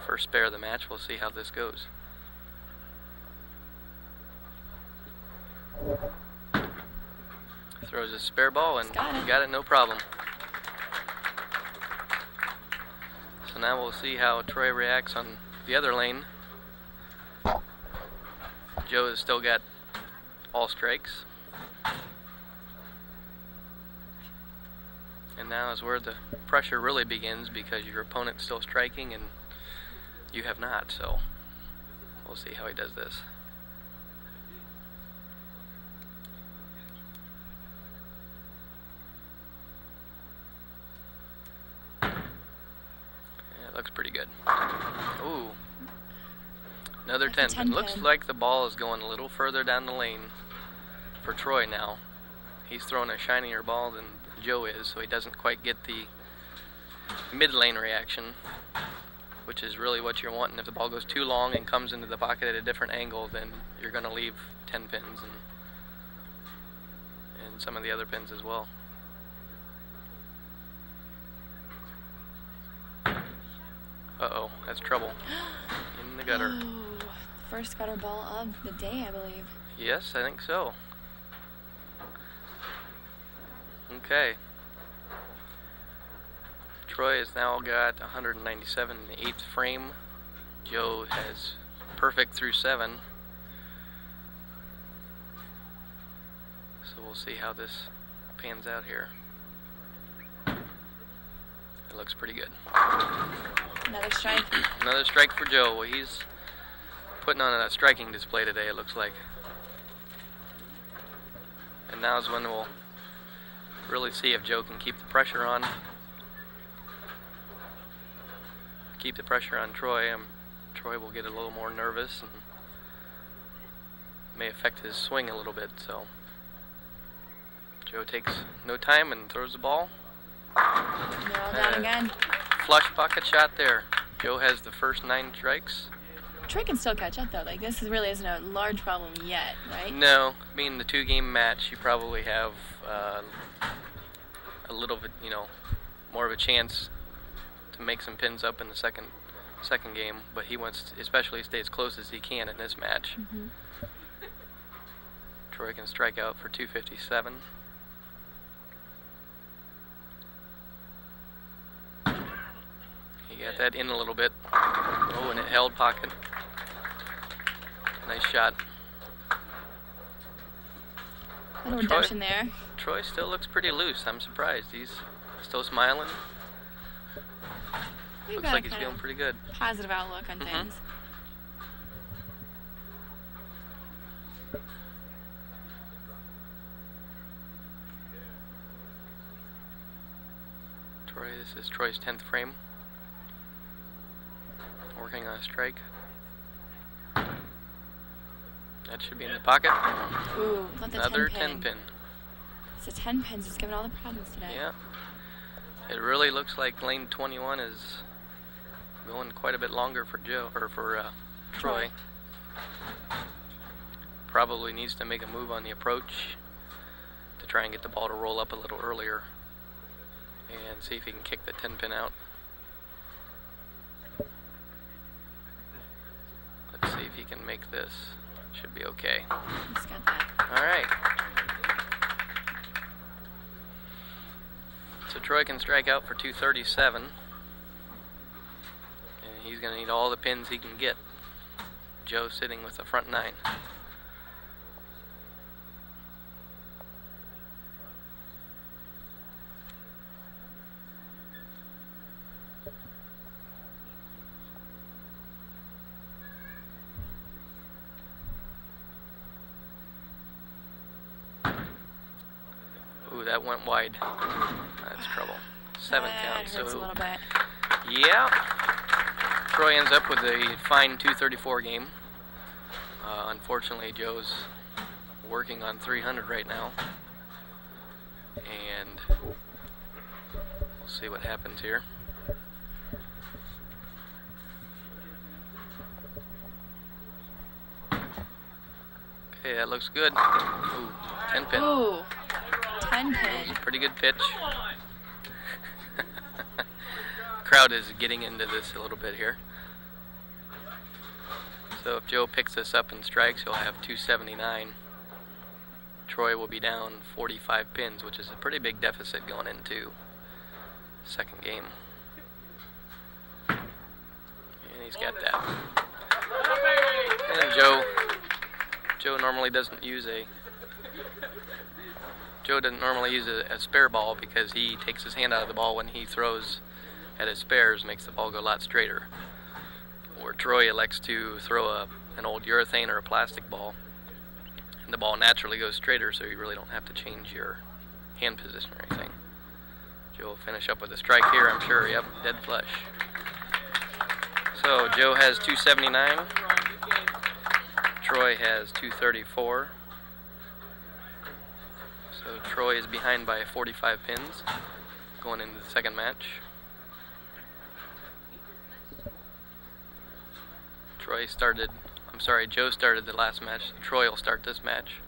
First spare of the match. We'll see how this goes. Throws a spare ball and got it no problem. So now we'll see how Troy reacts on the other lane. Joe has still got all strikes. And now is where the pressure really begins, because your opponent's still striking and you have not. So we'll see how he does this. Looks pretty good. Ooh. Another 10 pin. Looks like the ball is going a little further down the lane for Troy now. He's throwing a shinier ball than Joe is, so he doesn't quite get the mid-lane reaction, which is really what you're wanting. If the ball goes too long and comes into the pocket at a different angle, then you're going to leave 10 pins and some of the other pins as well. Uh-oh, that's trouble. In the gutter. Oh, first gutter ball of the day, I believe. Yes, I think so. Okay. Troy has now got 197 in the 8th frame. Joe has perfect through 7. So we'll see how this pans out here. It looks pretty good. Another strike. Another strike for Joe. Well, he's putting on a striking display today, it looks like. And now's when we'll really see if Joe can keep the pressure on. Keep the pressure on Troy. Troy will get a little more nervous and may affect his swing a little bit. So Joe takes no time and throws the ball. And they're all down again. Flush pocket shot there. Joe has the first 9 strikes. Troy can still catch up though. Like this really isn't a large problem yet, right? No, being the 2-game match, you probably have a little bit, more of a chance to make some pins up in the second game. But he wants, especially, stay as close as he can in this match. Mm-hmm. Troy can strike out for 257. He got that in a little bit. Oh, and it held pocket. Nice shot. Little redemption there. Troy still looks pretty loose. I'm surprised. He's still smiling. Looks like he's feeling pretty good. Positive outlook on things. This is Troy's 10th frame. Working on a strike. That should be in the pocket. Ooh, let the Another 10 pin. It's a 10 pins. It's giving all the problems today. Yeah. It really looks like lane 21 is going quite a bit longer for Troy. Probably needs to make a move on the approach to try and get the ball to roll up a little earlier and see if he can kick the 10 pin out. Let's see if he can make this. Should be okay. He's got that. All right. So Troy can strike out for 237. And he's going to need all the pins he can get. Joe sitting with the front 9. Ooh, that went wide. That's trouble. 7 count. Hurts a little bit. Yeah. Troy ends up with a fine 234 game. Unfortunately, Joe's working on 300 right now. And we'll see what happens here. Okay, that looks good. Ooh, 10 pin. Ooh, 10 pin. Pretty good pitch. Crowd is getting into this a little bit here. So if Joe picks this up and strikes, he'll have 279. Troy will be down 45 pins, which is a pretty big deficit going into second game. And he's got that. And Joe normally doesn't use a spare ball because he takes his hand out of the ball when he throws at his spares, makes the ball go a lot straighter. Where Troy elects to throw an old urethane or a plastic ball, and the ball naturally goes straighter, so you really don't have to change your hand position or anything. Joe will finish up with a strike here, I'm sure. Yep, dead flush. So Joe has 279. Troy has 234. So Troy is behind by 45 pins going into the second match. Joe started the last match. Troy will start this match.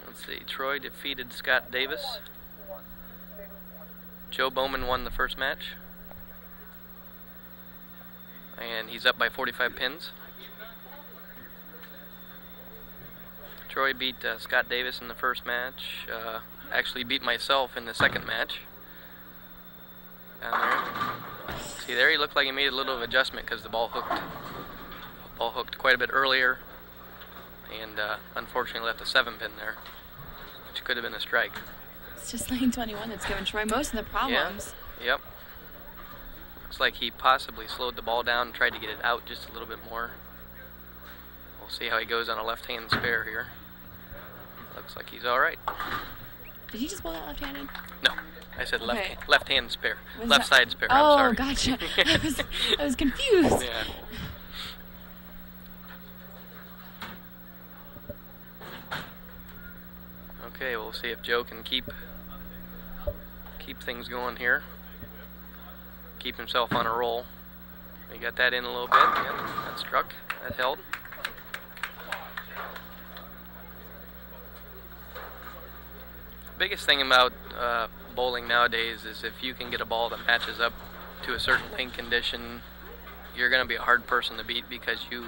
Let's see, Troy defeated Scott Davis. Joe Bowman won the first match. And he's up by 45 pins. Troy beat Scott Davis in the first match. Actually beat myself in the second match. Down there. See there, he looked like he made a little adjustment because the ball hooked quite a bit earlier, and unfortunately left a 7 pin there, which could have been a strike. It's just lane 21 that's giving Troy most of the problems. Yeah. Yep. Looks like he possibly slowed the ball down and tried to get it out just a little bit more. We'll see how he goes on a left-hand spare here. Looks like he's all right. Did you just bowl that left-handed? No, I said Okay. left hand spare, Was left that- side spare. Oh, I'm sorry. gotcha. I was confused. Yeah. Okay, we'll see if Joe can keep things going here. Keep himself on a roll. He got that in a little bit. Yep, that struck. That held. Biggest thing about bowling nowadays is if you can get a ball that matches up to a certain lane condition, you're going to be a hard person to beat because you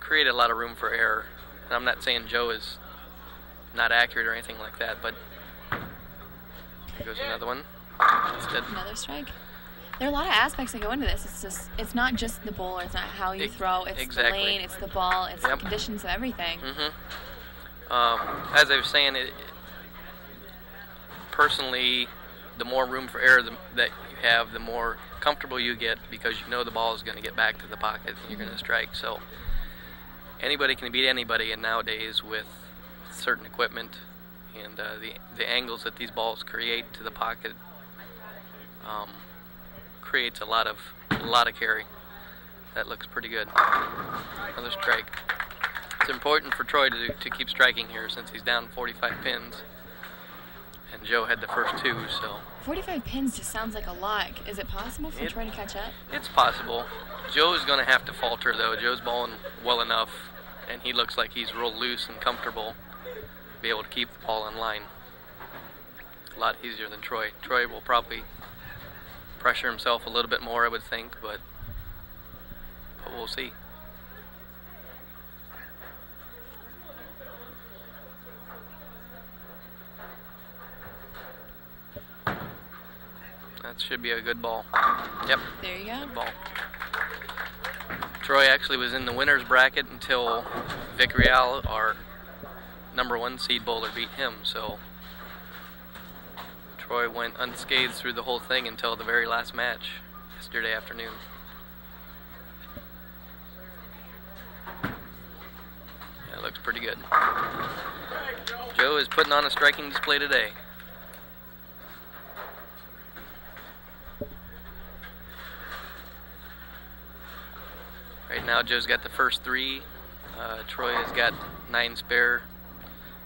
create a lot of room for error. And I'm not saying Joe is not accurate or anything like that, but here goes another one. Instead, Another strike. There are a lot of aspects that go into this. It's not just the bowler. It's not how you throw. It's exactly. the lane. It's the ball. It's the Yep. conditions of everything. As I was saying, personally, the more room for error that you have, the more comfortable you get because you know the ball is going to get back to the pocket and you're going to strike. So anybody can beat anybody, and nowadays with certain equipment and the angles that these balls create to the pocket creates a lot of carry. That looks pretty good. Another strike. It's important for Troy to keep striking here since he's down 45 pins, and Joe had the first two. So 45 pins just sounds like a lot. Is it possible for Troy to catch up? it's possible. Joe's going to have to falter though. Joe's bowling well enough, and he looks like he's real loose and comfortable. Be able to keep the ball in line. A lot easier than Troy. Troy will probably pressure himself a little bit more, I would think, but we'll see. That should be a good ball. Yep. There you go. Good ball. Troy actually was in the winner's bracket until Vic Real, our #1 seed bowler, beat him, so Troy went unscathed through the whole thing until the very last match yesterday afternoon. That looks pretty good. Joe is putting on a striking display today. Right now Joe's got the first three. Troy has got 9 spare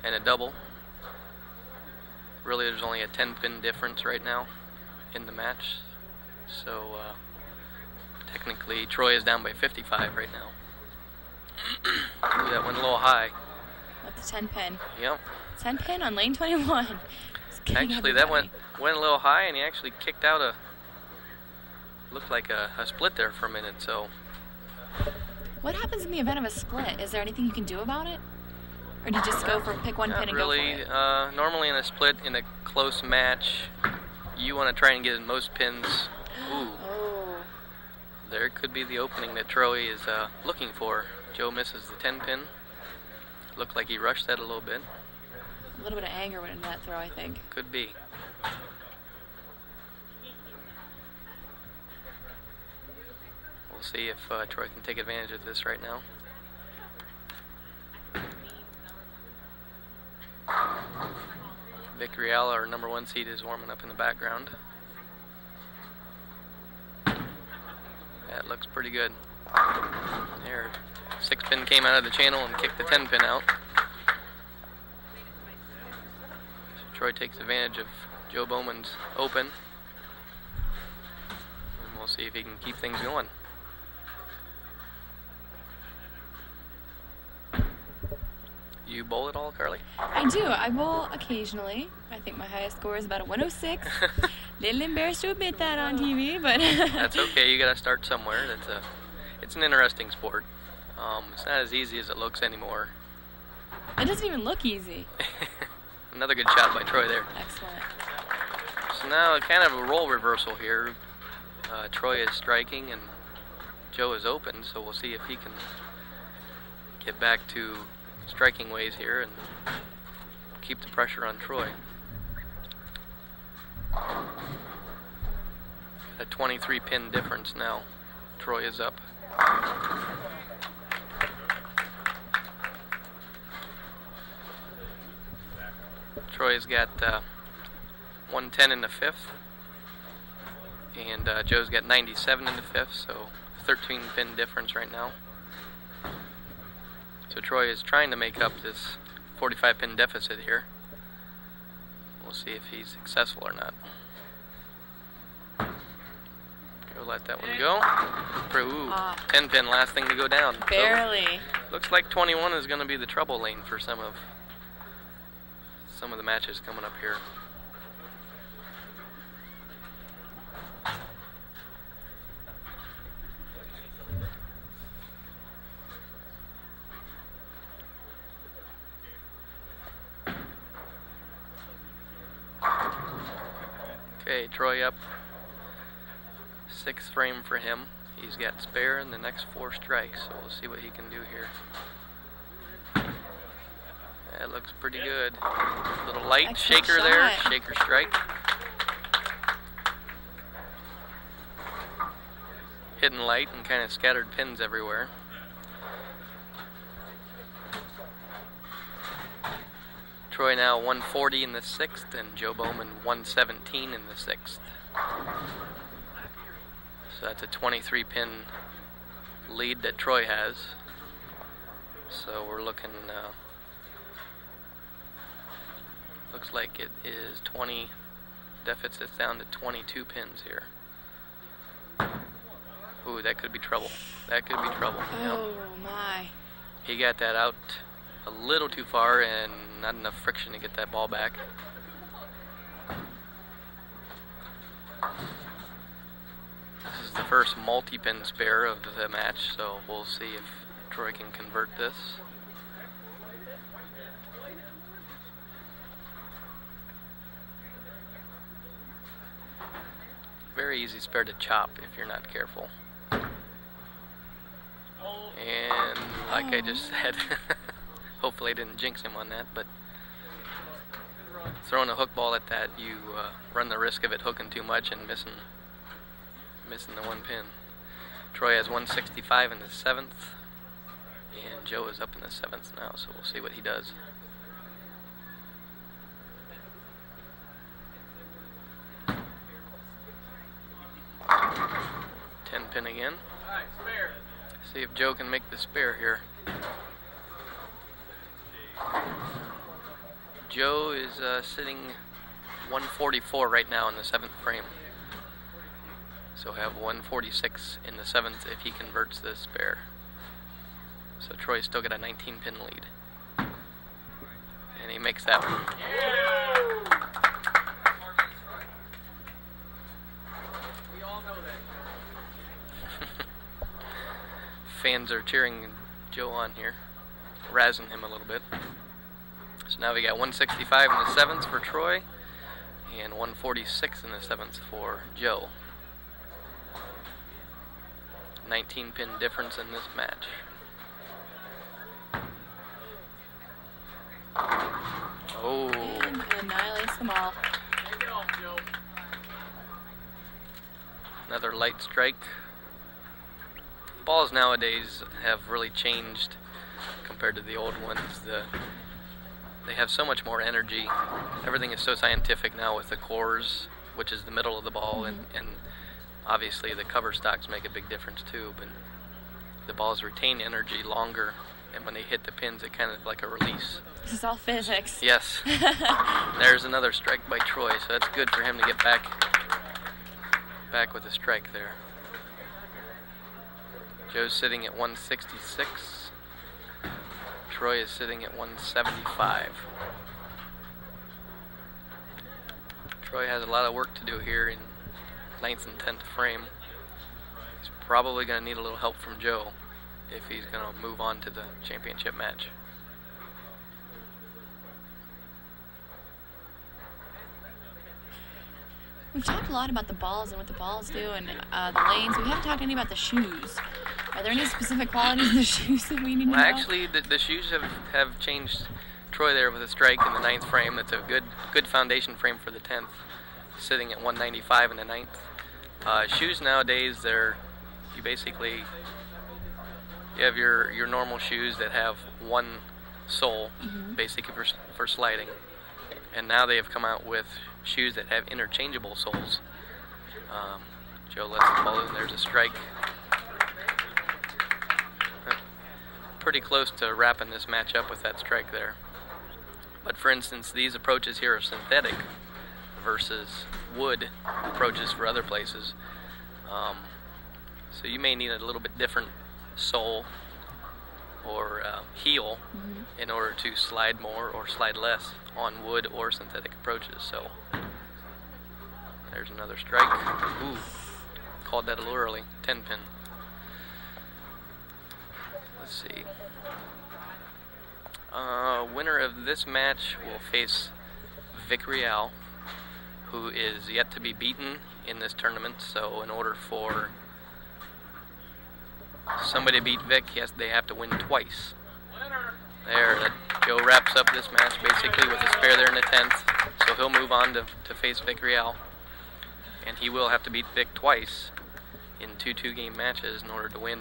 and a double. Really, there's only a 10-pin difference right now in the match. So, technically, Troy is down by 55 right now. Ooh, that went a little high. That's a 10 pin. Yep. 10 pin on lane 21. Just kidding Actually, that everybody. went a little high, and he actually kicked out looked like a split there for a minute, so. What happens in the event of a split? Is there anything you can do about it? Or do you just pick one Not pin and really. go for it? Normally in a split, in a close match, you want to try and get in most pins. Ooh. Oh. There could be the opening that Troy is looking for. Joe misses the 10 pin. Looked like he rushed that a little bit. A little bit of anger went into that throw, I think. Could be. We'll see if Troy can take advantage of this right now. Vic Real, our #1 seed, is warming up in the background. That looks pretty good. There, 6 pin came out of the channel and kicked the 10 pin out. So Troy takes advantage of Joe Bowman's open. And we'll see if he can keep things going. You bowl at all, Carly? I do. I bowl occasionally. I think my highest score is about a 106. Little embarrassed to admit that on TV, but That's okay. You got to start somewhere. It's an interesting sport. It's not as easy as it looks anymore. it doesn't even look easy. Another good shot by Troy there. Excellent. So now kind of a role reversal here. Troy is striking and Joe is open, so we'll see if he can get back to striking ways here and keep the pressure on Troy. A 23 pin difference now. Troy is up. Troy's got 110 in the 5th, and Joe's got 97 in the 5th, so 13 pin difference right now. So Troy is trying to make up this 45 pin deficit here. We'll see if he's successful or not. Go let that one go. Ooh, 10 pin, last thing to go down. Barely. So, looks like 21 is going to be the trouble lane for some of the matches coming up here. Okay, Troy up. 6th frame for him. He's got spare in the next 4 strikes, so we'll see what he can do here. That looks pretty good. Little light Excellent shaker there, shot. shaker strike. Hidden light and kind of scattered pins everywhere. Troy now 140 in the 6th, and Joe Bowman 117 in the 6th. So that's a 23 pin lead that Troy has. So we're looking, looks like it is 20, deficit's down to 22 pins here. Ooh, that could be trouble. That could be trouble. Oh my. He got that out a little too far and not enough friction to get that ball back. This is the first multi-pin spare of the match, so we'll see if Troy can convert this. Very easy spare to chop if you're not careful. And like I just said, hopefully I didn't jinx him on that, but throwing a hook ball at that, you run the risk of it hooking too much and missing the 1 pin. Troy has 165 in the 7th, and Joe is up in the 7th now, so we'll see what he does. Pin again. See if Joe can make the spare here. Joe is sitting 144 right now in the 7th frame. So have 146 in the 7th if he converts this spare. So Troy's still got a 19 pin lead. And he makes that one. Fans are cheering Joe on here, razzing him a little bit. So now we got 165 in the 7th for Troy and 146 in the 7th for Joe. 19 pin difference in this match. Oh. And annihilates them all. Another light strike. Balls nowadays have really changed compared to the old ones. They have so much more energy. Everything is so scientific now with the cores, which is the middle of the ball, and obviously the cover stocks make a big difference too, but the balls retain energy longer, and when they hit the pins it kind of like a release. This is all physics. Yes. There's another strike by Troy, so that's good for him to get back with a strike there. Joe's sitting at 166. Troy is sitting at 175. Troy has a lot of work to do here in 9th and 10th frame. He's probably going to need a little help from Joe if he's going to move on to the championship match. We've talked a lot about the balls and what the balls do and the lanes. We haven't talked any about the shoes. Are there any specific qualities of the shoes that we need to know? Actually, the shoes have changed. Troy there with a strike in the 9th frame. That's a good foundation frame for the 10th, sitting at 195 in the 9th. Shoes nowadays, you have your normal shoes that have one sole, basically for sliding. And now they have come out with shoes that have interchangeable soles. Joe lets the ball in. There's a strike. Pretty close to wrapping this match up with that strike there. But for instance, these approaches here are synthetic versus wood approaches for other places. So you may need a little bit different sole or heel in order to slide more or slide less on wood or synthetic approaches. So there's another strike. Ooh, called that a little early. 10-pin. Let's see. Winner of this match will face Vic Real, who is yet to be beaten in this tournament. So in order for somebody to beat Vic, they have to win twice. There, Joe wraps up this match basically with a spare there in the 10th. So he'll move on to face Vic Real. And he will have to beat Vic twice in 2 2-game matches in order to win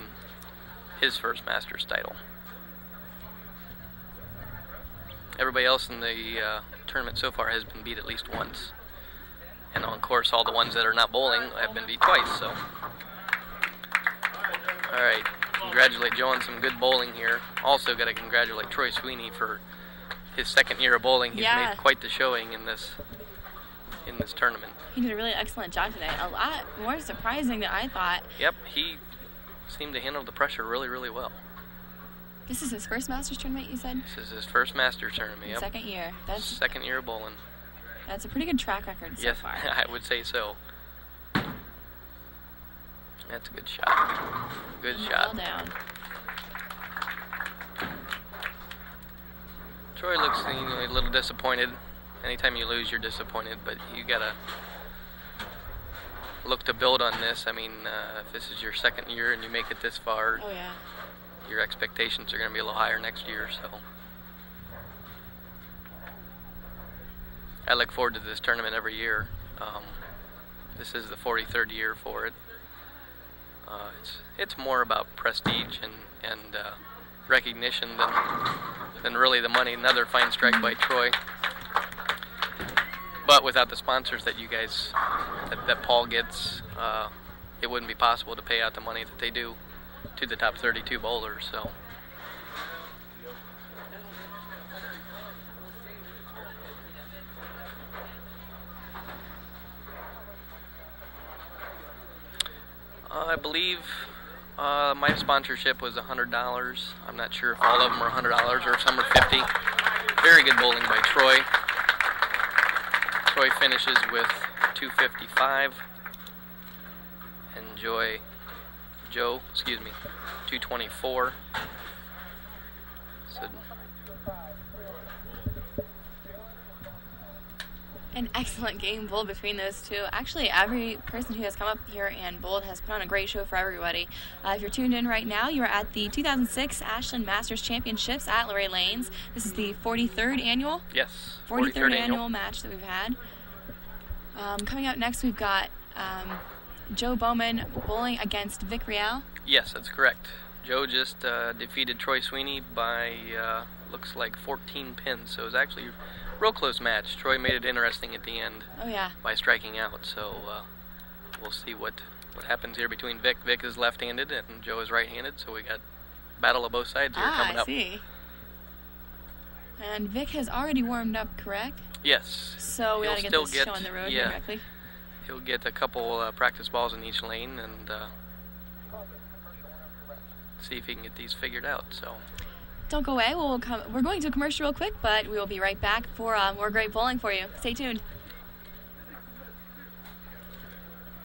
his first Masters title. Everybody else in the tournament so far has been beat at least once. And of course, all the ones that are not bowling have been beat twice. So, all right, congratulate Joe on some good bowling here. Also got to congratulate Troy Sweeney for his 2nd year of bowling. He's made quite the showing in this tournament. He did a really excellent job today. A lot more surprising than I thought. Yep, he seemed to handle the pressure really, really well. This is his first Masters tournament, you said? This is his first Masters tournament, yep. 2nd year. That's 2nd year of bowling. That's a pretty good track record so far. Yes, I would say so. That's a good shot. Good shot. Well down. Troy looks a little disappointed. Anytime you lose, you're disappointed, but you gotta look to build on this. I mean, if this is your 2nd year and you make it this far, your expectations are going to be a little higher next year. So I look forward to this tournament every year. This is the 43rd year for it. It's more about prestige and recognition than really the money. Another fine strike by Troy. But without the sponsors that you guys, that Paul gets, it wouldn't be possible to pay out the money that they do to the top 32 bowlers. So. I believe my sponsorship was $100. I'm not sure if all of them are $100 or some are $50. Very good bowling by Troy. Troy finishes with $255, and Joe, $224. So, an excellent game bowled between those two. Actually, every person who has come up here and bowled has put on a great show for everybody. If you're tuned in right now, you're at the 2006 Ashland Masters Championships at Luray Lanes. This is the 43rd annual? Yes, 43rd annual match that we've had. Coming up next, we've got Joe Bowman bowling against Vic Real. Yes, that's correct. Joe just defeated Troy Sweeney by, looks like 14 pins, so it was actually a real close match. Troy made it interesting at the end by striking out, so we'll see what happens here between Vic. Vic is left-handed and Joe is right-handed, so we got battle of both sides here coming up. I see. And Vic has already warmed up, correct? Yes. So we got to get this show on the road directly. He'll get a couple practice balls in each lane and see if he can get these figured out. So don't go away. We're going to a commercial real quick, but we will be right back for more great bowling for you. Stay tuned.